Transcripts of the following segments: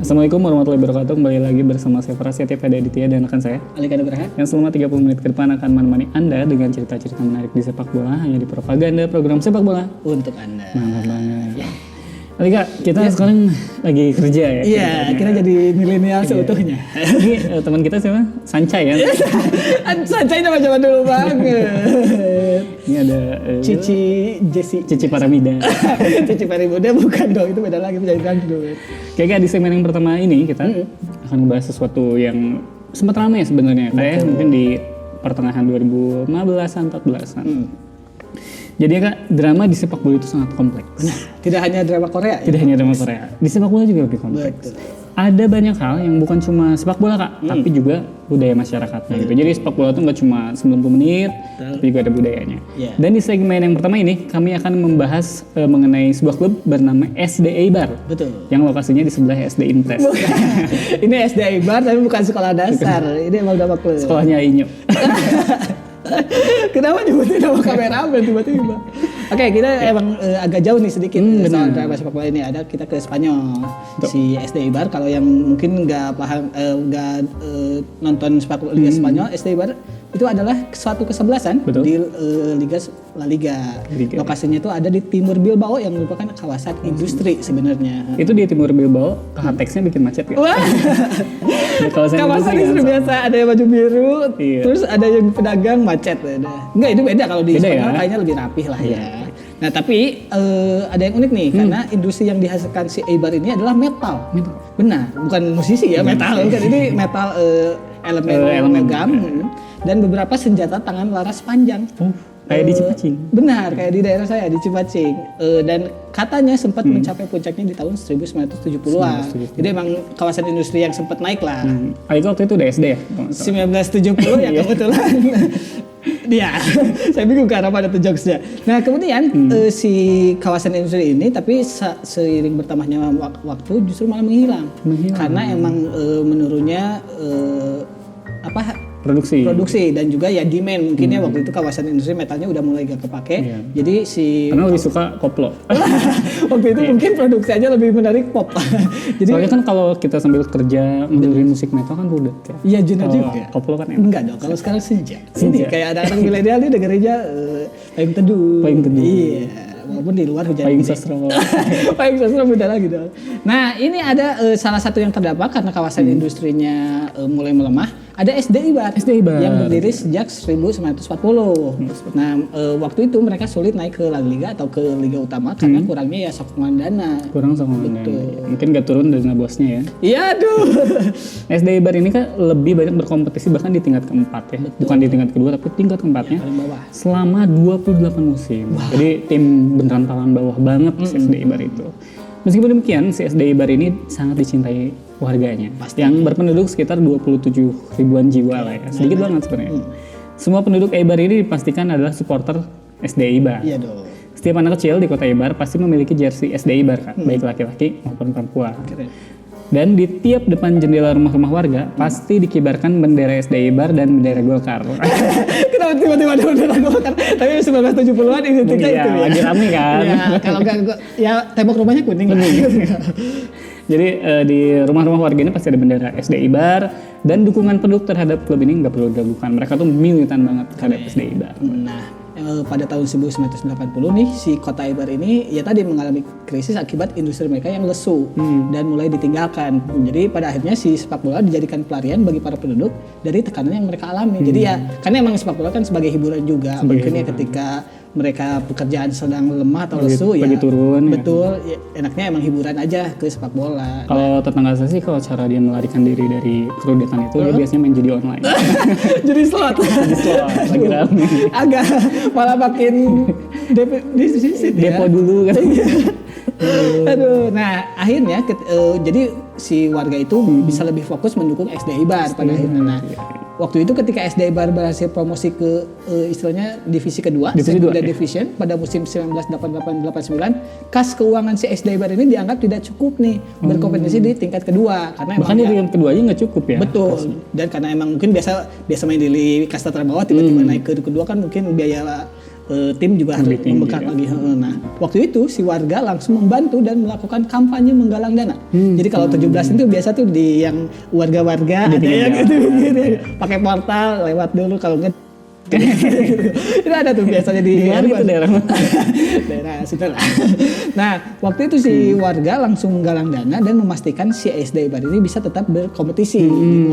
Assalamualaikum warahmatullahi wabarakatuh. Kembali lagi bersama saya Prasetya Pada Aditya dan rekan saya Alika Nugraha yang selama 30 menit ke depan akan menemani Anda dengan cerita-cerita menarik di sepak bola hanya di Propaganda program sepak bola untuk Anda. mantap banget. Alika, kita sekarang lagi kerja ya. Iya, kita jadi milenial seutuhnya. Ini teman kita siapa? Sancai ya. Sancai zaman dulu banget. Ini ada Cici Paramida. Cici Paramida bukan dong, itu beda lagi menjadi dangdut. Kayaknya di segmen yang pertama ini kita akan membahas sesuatu yang sempat ramai sebenarnya. Kayak mungkin di pertengahan 2015-an, 14-an. Jadi Kak, drama di sepak bola itu sangat kompleks. Nah, tidak hanya drama Korea. Tidak hanya drama Korea. Di sepak bola juga lebih kompleks. Betul. Ada banyak hal yang bukan cuma sepak bola Kak, tapi juga budaya masyarakatnya gitu. Jadi sepak bola itu nggak cuma 90 menit, tapi juga ada budayanya. Yeah. Dan di segmen yang pertama ini, kami akan membahas mengenai sebuah klub bernama SD Eibar. Betul. Yang lokasinya di sebelah SD Impres. Ini SD Eibar tapi bukan sekolah dasar. Ini emang nama klub. Sekolahnya Inyo. Kenapa nyebutin nama kameramen tiba-tiba? Oke, kita emang agak jauh nih sedikit soal drama sepak bola ini. Ada kita ke Spanyol. Si SD Eibar, kalau yang mungkin nggak paham, nggak nonton sepak bola Liga Spanyol, SD Eibar itu adalah suatu kesebelasan di Liga La Liga. Lokasinya itu ada di timur Bilbao yang merupakan kawasan industri sebenarnya. Itu di timur Bilbao, KHTX-nya bikin macet ya? Wah, kawasan industri biasa, ada yang baju biru, terus ada yang pedagang macet. Enggak, itu beda kalau di Spanyol kayaknya lebih rapih lah ya. Nah tapi ada yang unik nih, karena industri yang dihasilkan si Eibar ini adalah metal. Benar, bukan musisi ya, metal. Kan ini metal elemen logam dan beberapa senjata tangan laras panjang. Kayak di Cipacing. Benar, kayak di daerah saya di Cipacing. Dan katanya sempat mencapai puncaknya di tahun 1970-an. Jadi emang kawasan industri yang sempat naik lah. Itu waktu itu udah SD ya? 1970 ya kebetulan. Iya, saya bingung kenapa ada tuh jokesnya. Nah kemudian si kawasan industri ini tapi seiring bertambahnya waktu justru malah menghilang. Karena emang menurunnya produksi dan juga ya demand mungkin ya waktu itu kawasan industri metalnya udah mulai gak kepake. Jadi karena lebih suka koplo. Waktu itu mungkin produksi aja lebih menarik pop. Jadi soalnya kan kalau kita sambil kerja mendengarin musik metal kan rudet ya. Iya jenar juga. Koplo kan enggak dong, kalau sekarang senja. Ini kayak ada anak milenial nih dengerinnya payung teduh. Iya. Walaupun di luar hujan. Payung sastro. Payung sastro beda lagi dong. Nah ini ada salah satu yang terdampak karena kawasan industrinya mulai melemah. Ada SD Eibar yang berdiri sejak 1940. Nah waktu itu mereka sulit naik ke La Liga atau ke Liga Utama karena kurangnya ya sokongan dana. Kurang sokongan dana. Mungkin gak turun dana bosnya ya. Iya aduh. SD Eibar ini kan lebih banyak berkompetisi bahkan di tingkat keempat ya. Bukan di tingkat kedua tapi tingkat keempatnya. Paling bawah. Selama 28 musim. Jadi tim beneran papan bawah banget si SD Eibar itu. Meskipun demikian, si SD Eibar ini sangat dicintai warganya. Yang berpenduduk sekitar 27 ribuan jiwa lah ya. Sedikit banget sebenarnya. Semua penduduk Eibar ini dipastikan adalah supporter SD Eibar. Iya dong. Setiap anak kecil di kota Eibar pasti memiliki jersey SD Eibar kan, baik laki-laki maupun perempuan. Dan di tiap depan jendela rumah-rumah warga pasti dikibarkan bendera SD Eibar dan bendera Golkar. Kenapa tiba-tiba ada bendera Golkar? Tapi 1970-an identiknya itu ya. Lagi rame kan. Ya, kalau enggak ya tembok rumahnya kuning. Jadi di rumah-rumah warga ini pasti ada bendera SD Eibar dan dukungan penduduk terhadap klub ini nggak perlu diragukan. Mereka tuh militan banget terhadap SD Eibar. Nah, pada tahun 1980 nih si kota Eibar ini ya tadi mengalami krisis akibat industri mereka yang lesu dan mulai ditinggalkan. Jadi pada akhirnya si sepak bola dijadikan pelarian bagi para penduduk dari tekanan yang mereka alami. Jadi ya karena emang sepak bola kan sebagai hiburan juga. Mungkin ya ketika mereka pekerjaan sedang lemah atau lesu ya turun, betul ya, enaknya emang hiburan aja ke sepak bola. Kalau tetangga saya sih kalau cara dia melarikan diri dari kerudetan itu dia biasanya main judi online. Jadi slot lagi rame. Agak malah makin depo dulu kan. Aduh, nah akhirnya jadi si warga itu bisa lebih fokus mendukung SD Eibar pada akhirnya. Nah, waktu itu ketika SD Eibar berhasil promosi ke istilahnya divisi kedua, Second Division pada musim 1988-89, kas keuangan si SD Eibar ini dianggap tidak cukup nih berkompetisi di tingkat kedua karena bahkan di tingkat kedua aja nggak cukup ya. Betul. Dan karena emang mungkin biasa main di kasta terbawah tiba-tiba naik ke kedua kan mungkin biaya tim juga harus membengkak lagi. Nah, waktu itu si warga langsung membantu dan melakukan kampanye menggalang dana. Jadi kalau 17 itu biasa tuh di yang warga-warga ada yang gitu, pakai portal lewat dulu, kalau enggak itu ada tuh biasanya di daerah daerah situ lah. Nah, waktu itu si warga langsung menggalang dana dan memastikan si SD Eibar ini bisa tetap berkompetisi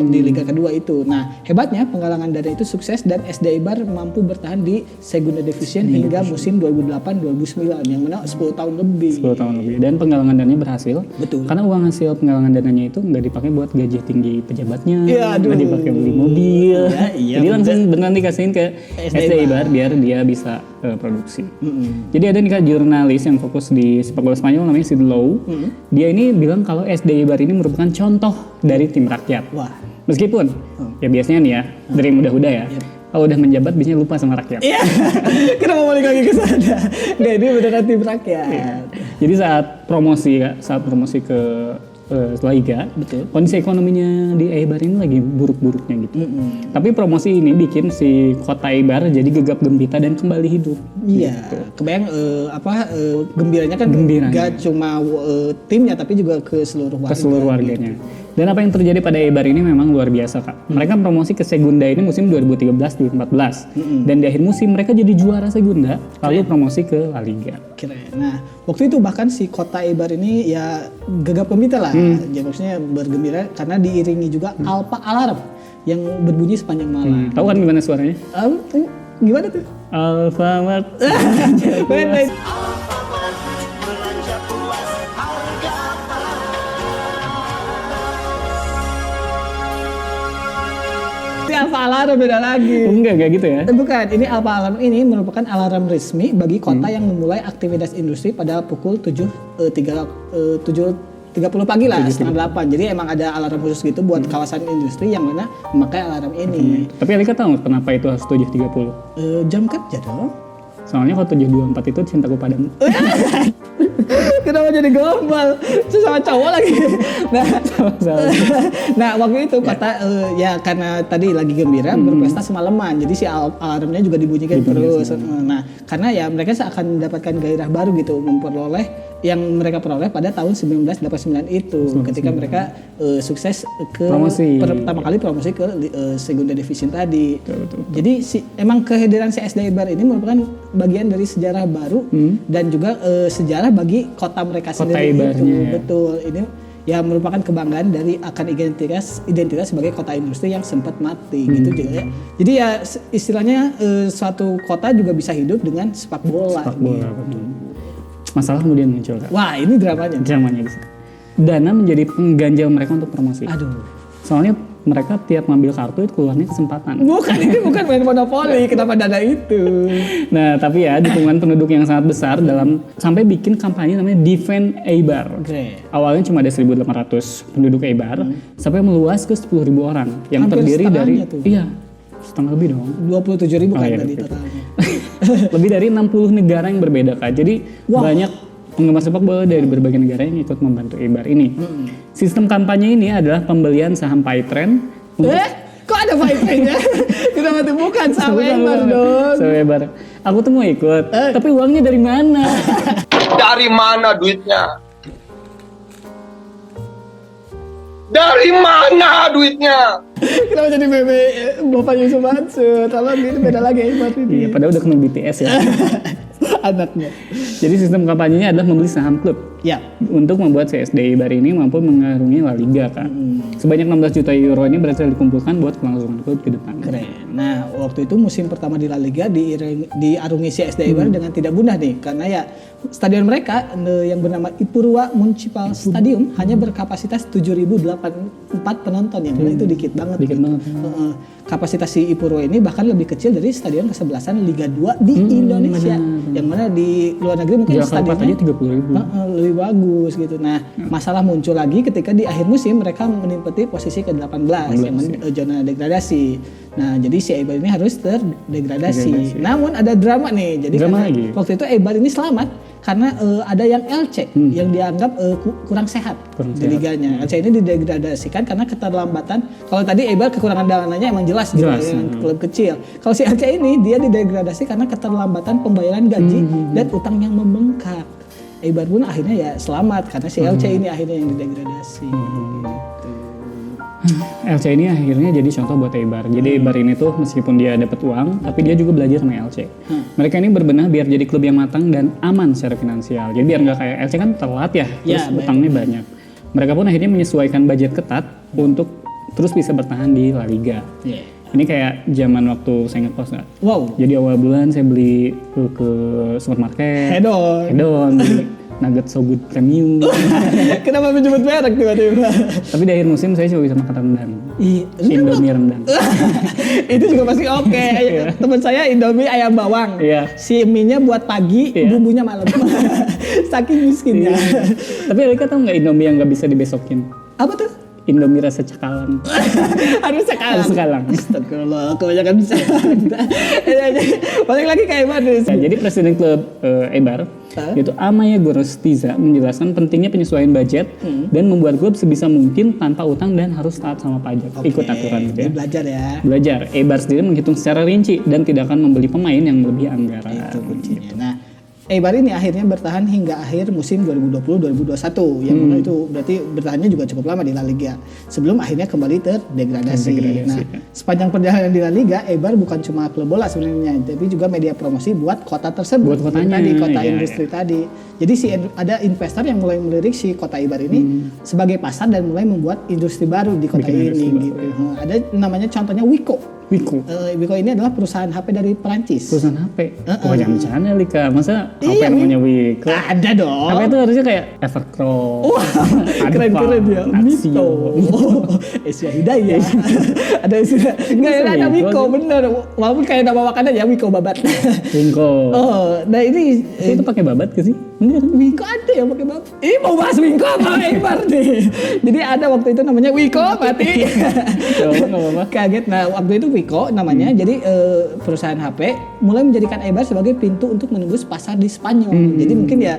di Liga kedua itu. Nah, hebatnya penggalangan dana itu sukses dan SD Eibar mampu bertahan di Segunda Division hingga musim 2008-2009 yang mana 10 tahun lebih. 10 tahun lebih. Dan penggalangan dananya berhasil. Betul. Karena uang hasil penggalangan dananya itu nggak dipakai buat gaji tinggi pejabatnya, nggak dipakai beli mobil. Jadi langsung beneran dikasihin ke SD Eibar biar dia bisa produksi. Jadi ada nih Kak jurnalis yang fokus di sepak bola Spanyol namanya Sid Lowe. Dia ini bilang kalau SD Eibar ini merupakan contoh dari tim rakyat. Wah. Meskipun ya biasanya nih ya dari muda-muda ya. Kalau udah menjabat biasanya lupa sama rakyat. Iya. Kenapa balik lagi ke sana? Nggak, ini beneran tim rakyat. Jadi saat promosi ke La Liga, betul. Kondisi ekonominya di Eibar ini lagi buruk-buruknya gitu. Tapi promosi ini bikin si kota Eibar jadi gegap gempita dan kembali hidup. Iya. Gitu. Kebayang gembiranya kan gak cuma timnya tapi juga ke seluruh warga. Ke seluruh warganya. Gitu. Dan apa yang terjadi pada Eibar ini memang luar biasa Kak. Mereka promosi ke Segunda ini musim 2013-2014. Dan di akhir musim mereka jadi juara Segunda, lalu promosi ke La Liga. Keren. Nah, waktu itu bahkan si kota Eibar ini ya gegap gempita lah. Jadi maksudnya bergembira karena diiringi juga alpa alarm yang berbunyi sepanjang malam. Tahu kan gimana suaranya? Gimana tuh? Alfamart. Alfa alarm beda lagi. Enggak gitu ya? Bukan, ini alfa alarm ini merupakan alarm resmi bagi kota yang memulai aktivitas industri pada pukul 7.30 pagi lah, setengah 8. Jadi emang ada alarm khusus gitu buat kawasan industri yang mana memakai alarm ini. Tapi Alika tahu kenapa itu harus 7.30? Jam kerja dong. Soalnya kalau 7.24 itu cintaku padamu. Kenapa jadi gombal? Sesama cowok lagi. Nah, waktu itu kota ya karena tadi lagi gembira berpesta semalaman. Jadi si alarmnya juga dibunyikan terus. Nah, karena ya mereka akan mendapatkan gairah baru gitu memperoleh yang mereka peroleh pada tahun 1989 itu ketika mereka sukses ke pertama kali promosi ke Segunda Division tadi. Betul. Jadi emang kehadiran si SD Eibar ini merupakan bagian dari sejarah baru dan juga sejarah bagi kota mereka sendiri. Eibarnya, betul. Ini ya merupakan kebanggaan dari akan identitas sebagai kota industri yang sempat mati gitu juga ya. Jadi ya istilahnya suatu kota juga bisa hidup dengan sepak bola. Betul. Masalah kemudian muncul Kak. Wah, ini dramanya bisa. Dana menjadi pengganjal mereka untuk promosi. Aduh. Soalnya mereka tiap ngambil kartu itu keluarnya kesempatan. Ini bukan main monopoli, kenapa dana itu? Nah, tapi ya dukungan penduduk yang sangat besar dalam sampai bikin kampanye namanya Defend Eibar. Awalnya cuma ada 1.800 penduduk Eibar, sampai meluas ke 10.000 orang yang hampir terdiri dari setengah lebih dong. 27.000 kan tadi totalnya. Lebih dari 60 negara yang berbeda Kak. Jadi banyak penggemar sepak bola dari berbagai negara yang ikut membantu Eibar ini. Sistem kampanye ini adalah pembelian saham Paytrend. Kok ada Paytrendnya? Kenapa tuh bukan saham Eibar dong? Saham Eibar. Aku tuh mau ikut, tapi uangnya dari mana? Dari mana duitnya? Dari mana duitnya? Kenapa jadi meme Bapak Yusuf Mansur? Kalau gitu beda lagi Eibar ini. Iya, padahal udah kena BTS ya. Anaknya. Jadi sistem kampanyenya adalah membeli saham klub. Ya. Untuk membuat CSD Eibar ini mampu mengarungi La Liga Kak. Sebanyak 16 juta euro ini berhasil dikumpulkan buat kelangsungan klub ke depan. Keren. Nah, waktu itu musim pertama di La Liga diarungi CSD Eibar dengan tidak mudah nih. Karena ya stadion mereka yang bernama Ipurua Municipal Stadium hanya berkapasitas 7.084 penonton. Yang itu dikit banget. Kapasitas si Ipurua ini bahkan lebih kecil dari stadion kesebelasan Liga 2 di Indonesia. Yang mana di luar negeri mungkin stadionnya 30.000. Lebih bagus gitu. Nah, masalah muncul lagi ketika di akhir musim mereka menempati posisi ke-18 yang zona degradasi. Nah, jadi si Eibar ini harus terdegradasi. Namun ada drama nih. Jadi drama lagi. Waktu itu Eibar ini selamat karena ada yang LC yang dianggap kurang sehat di liganya. LC ini didegradasikan karena keterlambatan. Kalau tadi Eibar kekurangan dananya emang jelas gitu, klub kecil. Kalau si LC ini dia didegradasi karena keterlambatan pembayaran gaji dan utang yang membengkak. Eibar pun akhirnya ya selamat karena si LC ini akhirnya yang didegradasi. LC ini akhirnya jadi contoh buat Eibar. Jadi Eibar ini tuh meskipun dia dapat uang, tapi dia juga belajar sama LC. Mereka ini berbenah biar jadi klub yang matang dan aman secara finansial. Jadi biar nggak kayak LC kan telat ya, terus utangnya banyak. Mereka pun akhirnya menyesuaikan budget ketat untuk terus bisa bertahan di La Liga. Ini kayak zaman waktu saya ngekos nggak? Wow. Jadi awal bulan saya beli ke supermarket. Hedon. Nugget So Good Premium. Kenapa menyebut merek tiba-tiba? Tapi di akhir musim saya cuma bisa makan rendang. Indomie rendang. Itu juga pasti oke. Teman saya Indomie ayam bawang. Si mie-nya buat pagi, bumbunya malam. Saking miskinnya. Tapi mereka tahu nggak Indomie yang nggak bisa dibesokin? Apa tuh? Indomie rasa cakalang. Harus cakalang. Astagfirullah, kebanyakan bisa. Balik lagi ke Eibar. Jadi presiden klub Eibar yaitu Amaya Gorostiza menjelaskan pentingnya penyesuaian budget dan membuat klub sebisa mungkin tanpa utang dan harus taat sama pajak. Ikut aturan gitu ya. Belajar ya. Belajar. Eibar sendiri menghitung secara rinci dan tidak akan membeli pemain yang melebihi anggaran. Itu kuncinya. Nah, Eibar ini akhirnya bertahan hingga akhir musim 2020-2021 yang mana itu berarti bertahannya juga cukup lama di La Liga sebelum akhirnya kembali terdegradasi. Nah, sepanjang perjalanan di La Liga, Eibar bukan cuma klub bola sebenarnya, tapi juga media promosi buat kota tersebut. Buat kotanya, tadi kota industri tadi. Jadi ada investor yang mulai melirik si kota Eibar ini sebagai pasar dan mulai membuat industri baru di kota ini gitu. Ada namanya contohnya Wiko. Wiko ini adalah perusahaan HP dari Perancis. Perusahaan HP? Oh jangan bercanda Lika, masa HP namanya Wiko? Ada dong. HP itu harusnya kayak Evercrow. Wah, keren-keren ya. Mito. Asia Hidayah. Ada istilah. Enggak ada Wiko, bener. Walaupun kayak nama makanan ya Wiko babat. Wiko. Nah ini itu pakai babat ke sih? Enggak, Wiko ada yang pakai babat. Ini mau bahas Wiko apa Eibar nih? Jadi ada waktu itu namanya Wiko, mati. Kaget. Nah waktu itu Wiko namanya, jadi perusahaan HP mulai menjadikan Eibar sebagai pintu untuk menembus pasar di Spanyol. Jadi mungkin ya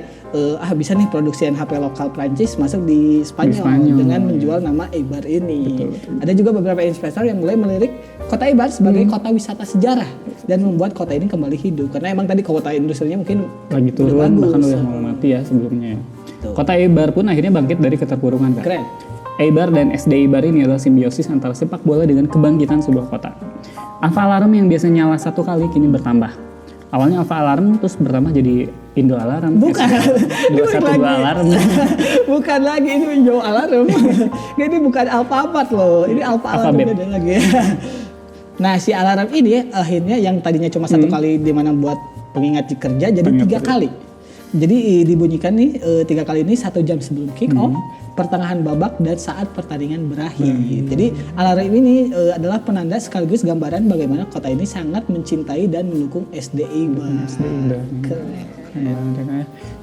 bisa nih produksian HP lokal Prancis masuk di Spanyol dengan menjual nama Eibar ini. Betul. Ada juga beberapa investor yang mulai melirik kota Eibar sebagai kota wisata sejarah dan membuat kota ini kembali hidup karena emang tadi kota industrinya mungkin lagi turun bahkan udah mau mati ya sebelumnya. Kota Eibar pun akhirnya bangkit dari keterpurukan. Keren. Eibar dan SD Eibar ini adalah simbiosis antara sepak bola dengan kebangkitan sebuah kota. Alfa Alarm yang biasanya nyala satu kali kini bertambah. Awalnya Alfa Alarm terus bertambah jadi Indo Alarm. Bukan. 212 Alarm. Bukan lagi, ini Indo Alarm. Ini bukan Alfamart loh. Ini Alfa Alarm beda lagi. Nah si alarm ini akhirnya yang tadinya cuma satu kali di mana buat pengingat kerja jadi 3 kali. Jadi dibunyikan nih 3 kali ini 1 jam sebelum kick off, pertengahan babak dan saat pertandingan berakhir. Jadi alarm ini adalah penanda sekaligus gambaran bagaimana kota ini sangat mencintai dan mendukung SD Eibar. Keren.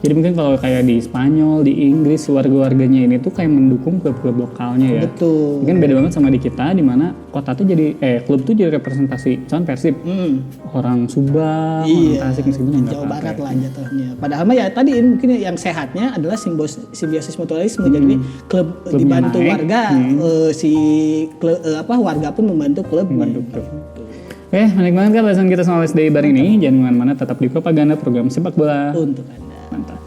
Jadi mungkin kalau kayak di Spanyol, di Inggris, warga-warganya ini tuh kayak mendukung klub-klub lokalnya ya. Betul. Mungkin beda banget sama di kita, di mana kota tuh jadi klub tuh jadi representasi. Contoh Persib, orang Subang, orang Tasik meskipun Jawa Barat lah jatuhnya. Padahal mah ya tadi mungkin yang sehatnya adalah simbiosis mutualisme. Jadi klub dibantu warga, warga pun membantu klub. Oke, menarik banget kan bahasan kita soal SD Eibar ini. Jangan kemana-mana, tetap di Propaganda, program sepak bola untuk Anda. Mantap.